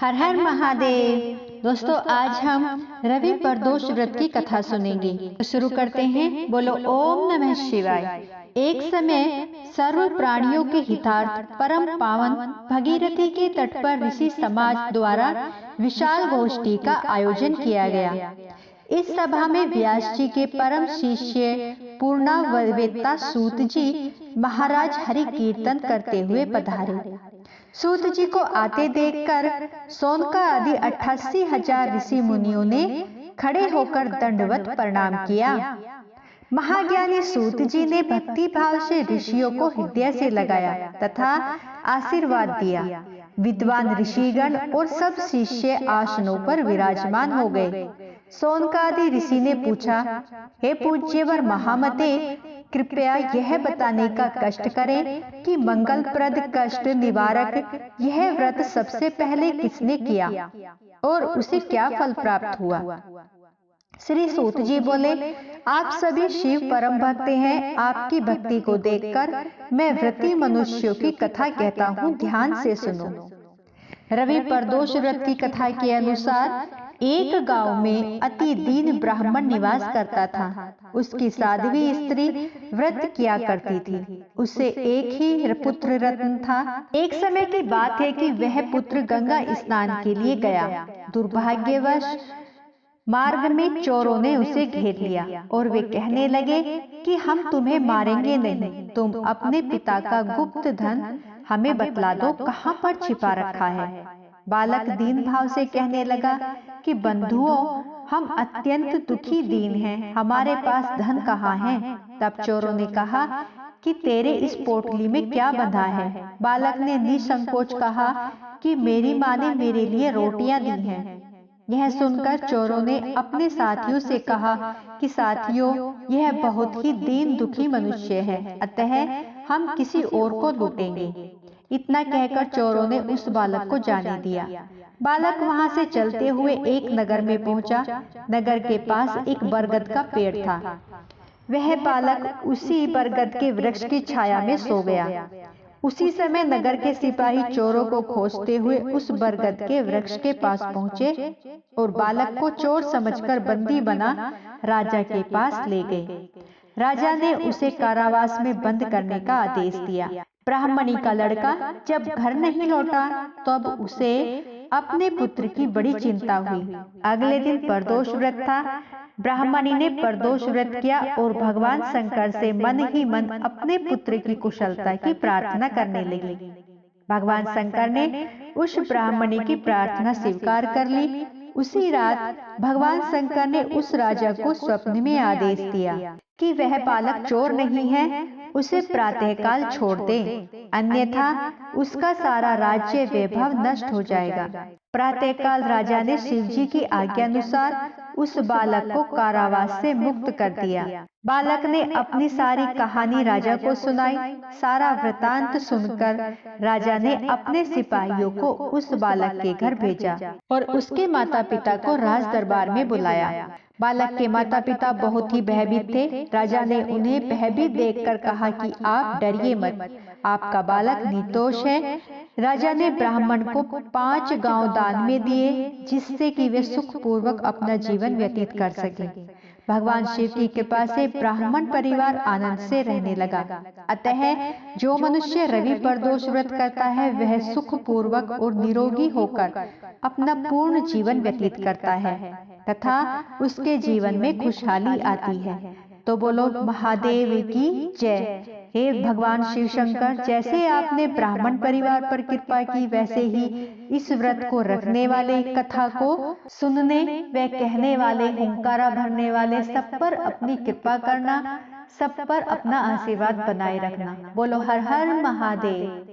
हर हर महादेव। दोस्तों, आज हम रवि प्रदोष व्रत की कथा सुनेंगे। तो शुरू करते हैं। बोलो ओम नमः शिवाय। एक समय सर्व प्राणियों के हितार्थ परम पावन भगीरथी के तट पर ऋषि समाज द्वारा विशाल गोष्ठी का आयोजन किया गया। इस सभा में व्यास जी के परम शिष्य पूर्णावेत्ता सूत जी महाराज हरि कीर्तन करते हुए पधारे। सूत जी को आते देखकर सोनका आदि 88,000 ऋषि मुनियों ने खड़े होकर दंडवत प्रणाम किया। महाज्ञानी सूत जी ने भक्ति भाव से ऋषियों को हृदय से लगाया तथा आशीर्वाद दिया। विद्वान ऋषिगण और सब शिष्य आसनों पर विराजमान हो गए। सोनकादि ऋषि ने पूछा, हे पूज्यवर महामते, कृपया यह बताने का कष्ट करें कि मंगलप्रद कष्ट निवारक यह व्रत सबसे पहले किसने किया और उसे क्या फल प्राप्त हुआ। श्री सूत जी बोले, आप सभी शिव परम भक्त हैं। आपकी भक्ति को देखकर मैं व्रती मनुष्यों की कथा कहता हूँ, ध्यान से सुनो। रवि प्रदोष व्रत की कथा के अनुसार एक गांव में अति दीन ब्राह्मण निवास करता था। उसकी साध्वी स्त्री व्रत किया करती थी। उसे एक ही पुत्र रत्न था। एक समय की बात है कि वह पुत्र गंगा स्नान के लिए गया। दुर्भाग्यवश मार्ग में चोरों ने उसे घेर लिया और वे कहने लगे कि हम तुम्हें मारेंगे नहीं, तुम अपने पिता का गुप्त धन हमें बतला दो, कहाँ पर छिपा रखा है। बालक दीन भाव से कहने लगा कि बंधुओं, हम अत्यंत दुखी दीन हैं, हमारे पास धन कहाँ है। तब चोरों ने कहा कि तेरे इस पोटली में क्या बंधा है। बालक ने निसंकोच कहा कि मेरी माँ ने मेरे लिए रोटियां दी हैं। यह सुनकर चोरों ने अपने साथियों से कहा कि साथियों, यह बहुत ही दीन दुखी मनुष्य है, अतः हम किसी और को लूटेंगे। इतना कहकर चोरों ने उस बालक को जाने दिया। बालक वहां से चलते हुए एक नगर में पहुंचा। नगर के पास एक बरगद का पेड़ था। वह बालक उसी बरगद के वृक्ष की छाया में सो गया। उसी समय नगर के सिपाही चोरों को खोजते हुए उस बरगद के वृक्ष के पास पहुंचे और बालक को चोर समझकर बंदी बना राजा के पास ले गए। राजा ने उसे कारावास में बंद करने का आदेश दिया। ब्राह्मणी का लड़का जब घर नहीं लौटा तब उसे अपने पुत्र की बड़ी चिंता हुई। अगले दिन प्रदोष व्रत था। ब्राह्मणी ने प्रदोष व्रत किया और भगवान शंकर से मन ही मन अपने पुत्र की कुशलता की प्रार्थना करने लगी। भगवान शंकर ने उस ब्राह्मणी की प्रार्थना स्वीकार कर ली। उसी रात भगवान शंकर ने उस राजा को स्वप्न में आदेश दिया कि वह बालक चोर नहीं है, उसे प्रातःकाल छोड़ दे, अन्यथा उसका सारा राज्य वैभव नष्ट हो जाएगा। प्रातःकाल राजा ने शिवजी की आज्ञानुसार उस बालक को कारावास से मुक्त कर दिया। बालक ने अपनी सारी कहानी राजा को सुनाई। सारा वृतांत सुनकर राजा ने अपने सिपाहियों को उस बालक के घर भेजा और उसके माता पिता को राज दरबार में बुलाया। बालक के माता पिता बहुत ही भयभीत थे। राजा ने उन्हें भयभीत देखकर कहा कि आप डरिए मत, आपका बालक निर्दोष है। राजा ने ब्राह्मण को 5 गांव दान में दिए, जिससे कि वे सुखपूर्वक अपना जीवन व्यतीत कर सके। भगवान शिव की कृपा से ब्राह्मण परिवार आनंद से रहने लगा। अतः जो मनुष्य रवि प्रदोष व्रत करता है वह सुखपूर्वक और निरोगी होकर अपना पूर्ण जीवन व्यतीत करता है तथा उसके जीवन में खुशहाली आती है। तो बोलो महादेव की जय। हे भगवान शिव शंकर, जैसे आपने ब्राह्मण परिवार पर कृपा की, वैसे ही इस व्रत को रखने वाले, कथा को सुनने व कहने वाले, हुंकारा भरने वाले सब पर अपनी कृपा करना, सब पर अपना आशीर्वाद बनाए रखना। बोलो हर हर महादेव।